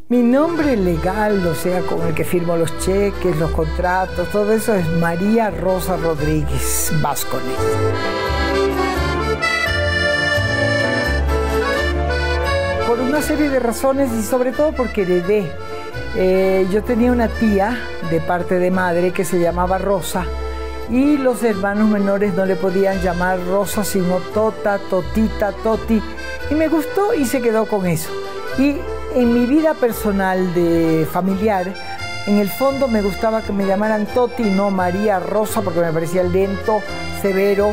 Mi nombre legal, o sea, con el que firmo los cheques, los contratos, todo eso es María Rosa Rodríguez Vázquez. Por una serie de razones y sobre todo porque heredé. Yo tenía una tía de parte de madre que se llamaba Rosa y los hermanos menores no le podían llamar Rosa sino Tota, Totita, Toti, y me gustó y se quedó con eso. Y en mi vida personal de familiar, en el fondo me gustaba que me llamaran Toti y no María Rosa porque me parecía lento, severo,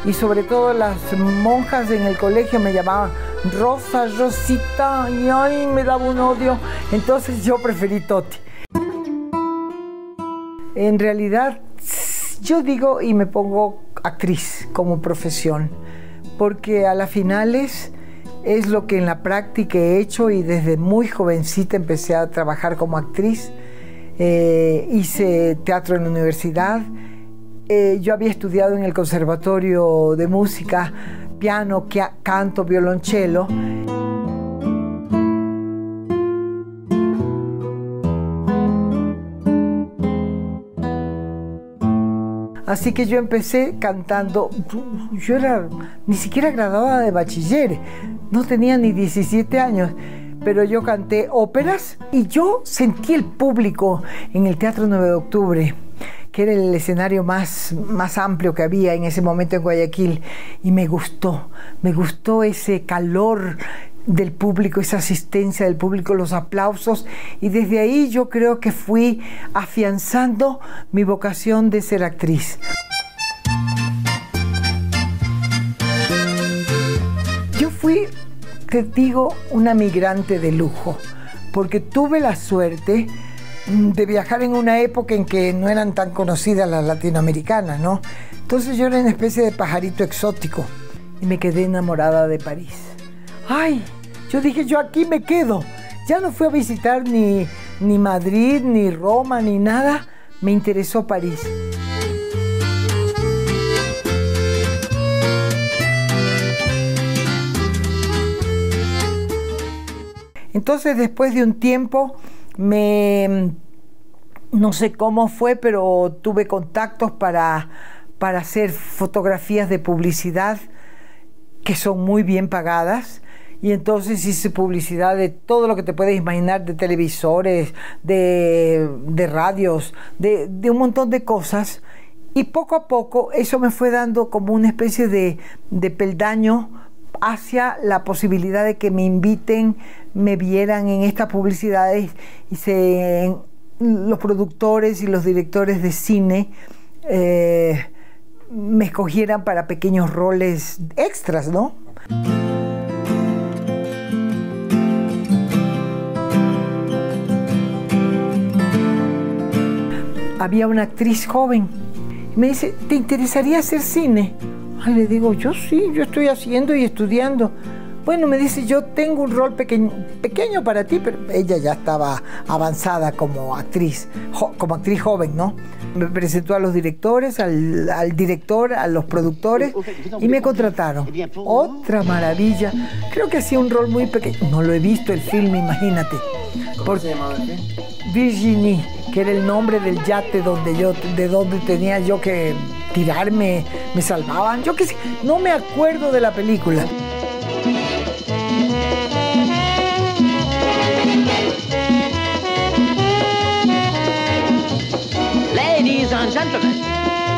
y sobre todo las monjas en el colegio me llamaban Rosa, Rosita, y ay, me daba un odio. Entonces yo preferí Toti. En realidad, yo digo y me pongo actriz como profesión, porque a las finales es lo que en la práctica he hecho y desde muy jovencita empecé a trabajar como actriz. Hice teatro en la universidad. Yo había estudiado en el Conservatorio de Música piano, canto, violonchelo. Así que yo empecé cantando. Yo era ni siquiera graduada de bachiller, no tenía ni 17 años, pero yo canté óperas y yo sentí el público en el Teatro 9 de Octubre, que era el escenario más amplio que había en ese momento en Guayaquil, y me gustó ese calor del público, esa asistencia del público, los aplausos, y desde ahí yo creo que fui afianzando mi vocación de ser actriz. Yo fui, te digo, una migrante de lujo, porque tuve la suerte de viajar en una época en que no eran tan conocidas las latinoamericanas, ¿no? Entonces yo era una especie de pajarito exótico y me quedé enamorada de París. ¡Ay! Yo dije, yo aquí me quedo. Ya no fui a visitar ni Madrid, ni Roma, ni nada. Me interesó París. Entonces, después de un tiempo, no sé cómo fue, pero tuve contactos para hacer fotografías de publicidad que son muy bien pagadas, y entonces hice publicidad de todo lo que te puedes imaginar, de televisores, de radios, de un montón de cosas, y poco a poco eso me fue dando como una especie de peldaño hacia la posibilidad de que me inviten, me vieran en estas publicidades y los productores y los directores de cine me escogieran para pequeños roles extras, ¿no? Había una actriz joven y me dice, ¿te interesaría hacer cine? Ay, le digo, yo sí, yo estoy haciendo y estudiando. Bueno, me dice, yo tengo un rol pequeño para ti, pero ella ya estaba avanzada como actriz joven, ¿no? Me presentó a los directores, al director, a los productores y me contrataron. Otra maravilla. Creo que hacía un rol muy pequeño. No lo he visto el film, imagínate. ¿Cómo se llamaba el film? Virginie, que era el nombre del yate de donde tenía yo que tirarme, me salvaban. Yo qué sé, no me acuerdo de la película. Ladies and gentlemen,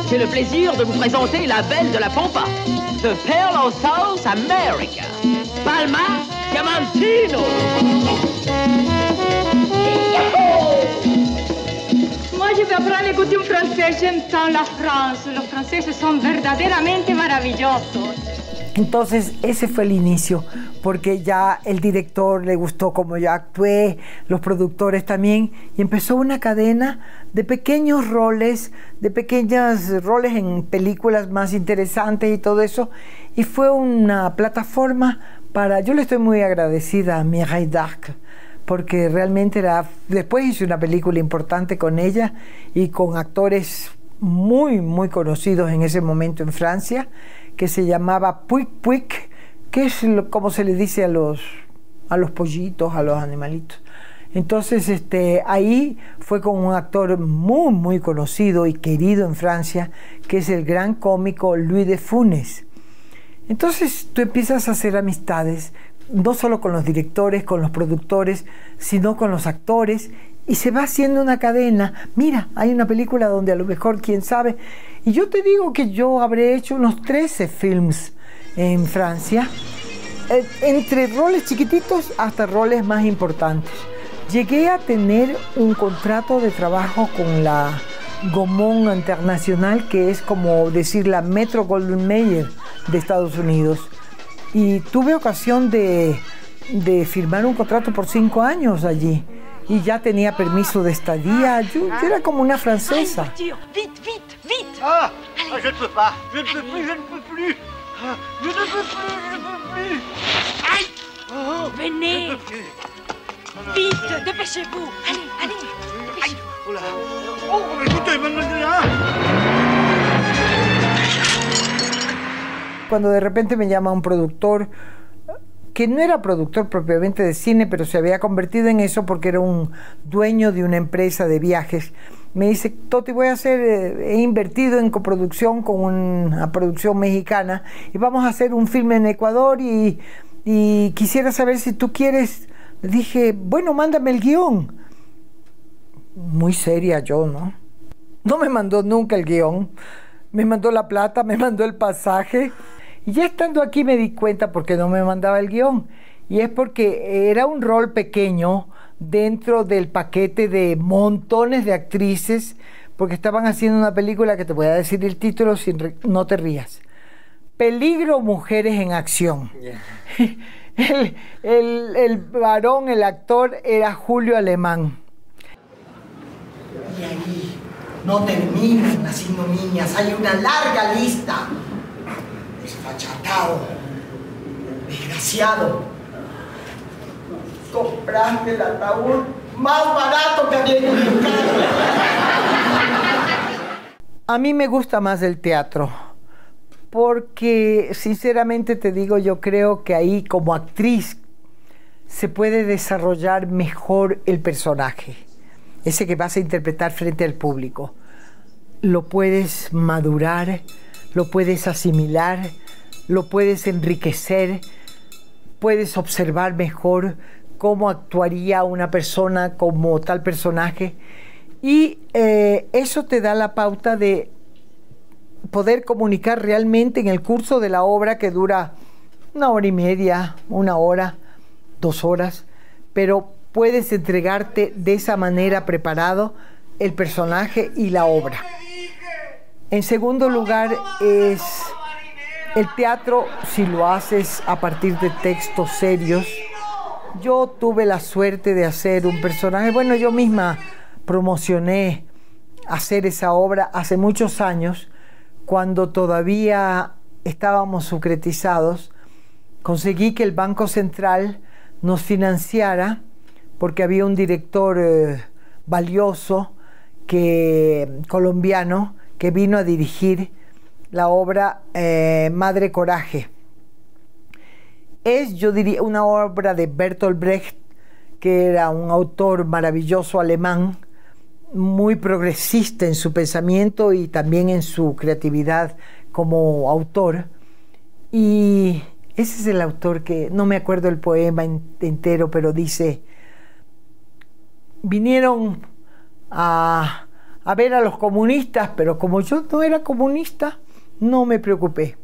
c'est le plaisir de vous présenter la belle de la Pampa, the Pearl of South America, Palma Diamantino. Moi, je vais apprendre à écouter un français. J'aime tant la France. Los franceses son verdaderamente maravillosos. Entonces ese fue el inicio, porque ya el director le gustó cómo yo actué, los productores también, y empezó una cadena de pequeños roles, en películas más interesantes y todo eso, y fue una plataforma yo le estoy muy agradecida a Mireille d'Arc, porque realmente después hice una película importante con ella y con actores muy, muy conocidos en ese momento en Francia, que se llamaba Puig Puig, que es como se le dice a los pollitos, a los animalitos. Entonces ahí fue con un actor muy, muy conocido y querido en Francia, que es el gran cómico Louis de Funès. Entonces tú empiezas a hacer amistades, no solo con los directores, con los productores, sino con los actores, y se va haciendo una cadena. Mira, hay una película donde a lo mejor, quién sabe, y yo te digo que yo habré hecho unos 13 films en Francia, entre roles chiquititos hasta roles más importantes. Llegué a tener un contrato de trabajo con la Gaumont International, que es como decir la Metro-Goldwyn-Mayer de Estados Unidos. Y tuve ocasión de firmar un contrato por 5 años allí. Y ya tenía permiso de estadía. Yo era como una francesa. Vite, vite, vite. Ah, je ne peux pas. Je ne peux plus, je ne peux plus. Ah, je ne peux plus, je ne peux plus. Aïe. Oh, Venez. je ne peux plus. Vite, dépêchez-vous. Allez, allez. Aïe. Oh là. Oh, écoutez, mademoiselle. Cuando de repente me llama un productor, que no era productor propiamente de cine, pero se había convertido en eso porque era un dueño de una empresa de viajes. Me dice, Toti, he invertido en coproducción con una producción mexicana y vamos a hacer un filme en Ecuador y quisiera saber si tú quieres. Le dije, bueno, mándame el guión. Muy seria yo, ¿no? No me mandó nunca el guión. Me mandó la plata, me mandó el pasaje. Y ya estando aquí me di cuenta por qué no me mandaba el guión. Y es porque era un rol pequeño dentro del paquete de montones de actrices, porque estaban haciendo una película que te voy a decir el título, no te rías. Peligro, mujeres en acción. Yeah. El varón, el actor, era Julio Alemán. Y ahí no terminan las ignominias, hay una larga lista. Desfachatado, desgraciado, compraste el ataúd más barato que había en tu casa. A mí me gusta más el teatro, porque sinceramente te digo, yo creo que ahí como actriz se puede desarrollar mejor el personaje, ese que vas a interpretar frente al público. Lo puedes madurar, lo puedes asimilar, lo puedes enriquecer, puedes observar mejor cómo actuaría una persona como tal personaje, y eso te da la pauta de poder comunicar realmente en el curso de la obra, que dura 1 hora y media, 1 hora, 2 horas, pero puedes entregarte de esa manera preparado el personaje y la obra. En segundo lugar es el teatro, si lo haces a partir de textos serios. Yo tuve la suerte de hacer un personaje, bueno, yo misma promocioné hacer esa obra hace muchos años, cuando todavía estábamos sucretizados. Conseguí que el Banco Central nos financiara, porque había un director valioso colombiano que vino a dirigir la obra Madre Coraje. Es, yo diría, una obra de Bertolt Brecht, que era un autor maravilloso alemán, muy progresista en su pensamiento y también en su creatividad como autor. Y ese es el autor que, no me acuerdo el poema entero, pero dice: vinieron a ver a los comunistas, pero como yo no era comunista, no me preocupé.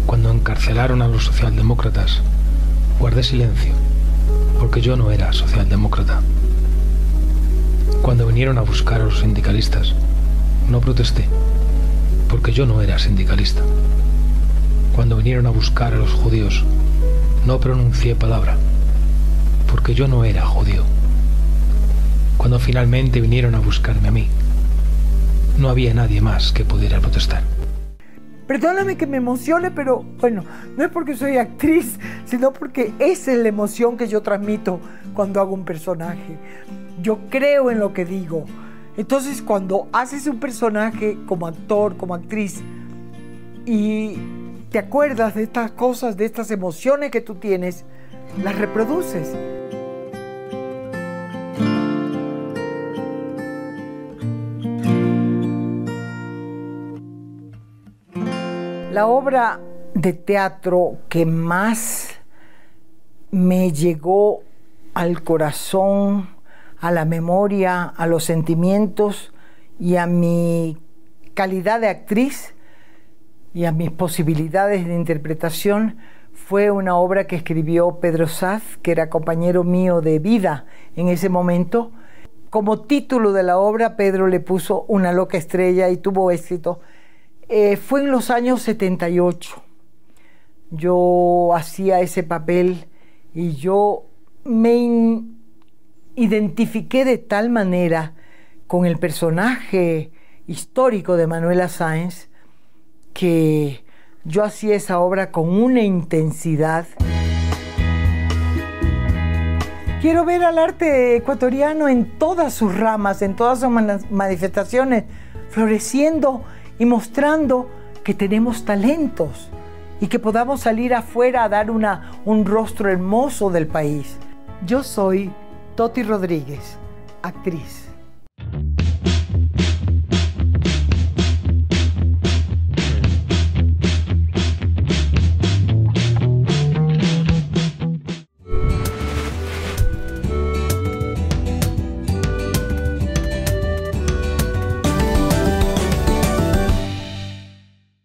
Cuando encarcelaron a los socialdemócratas, guardé silencio, porque yo no era socialdemócrata. Cuando vinieron a buscar a los sindicalistas, no protesté, porque yo no era sindicalista. Cuando vinieron a buscar a los judíos, no pronuncié palabra, porque yo no era judío. Cuando finalmente vinieron a buscarme a mí, no había nadie más que pudiera protestar. Perdóname que me emocione, pero bueno, no es porque soy actriz, sino porque esa es la emoción que yo transmito cuando hago un personaje. Yo creo en lo que digo. Entonces, cuando haces un personaje como actor, como actriz, y te acuerdas de estas cosas, de estas emociones que tú tienes, las reproduces. La obra de teatro que más me llegó al corazón, a la memoria, a los sentimientos y a mi calidad de actriz y a mis posibilidades de interpretación fue una obra que escribió Pedro Saz, que era compañero mío de vida en ese momento. Como título de la obra, Pedro le puso Una loca estrella y tuvo éxito. Fue en los años 78. Yo hacía ese papel y yo me identifiqué de tal manera con el personaje histórico de Manuela Sáenz que yo hacía esa obra con una intensidad. Quiero ver al arte ecuatoriano en todas sus ramas, en todas sus manifestaciones, floreciendo y mostrando que tenemos talentos y que podamos salir afuera a dar un rostro hermoso del país. Yo soy Toti Rodríguez, actriz.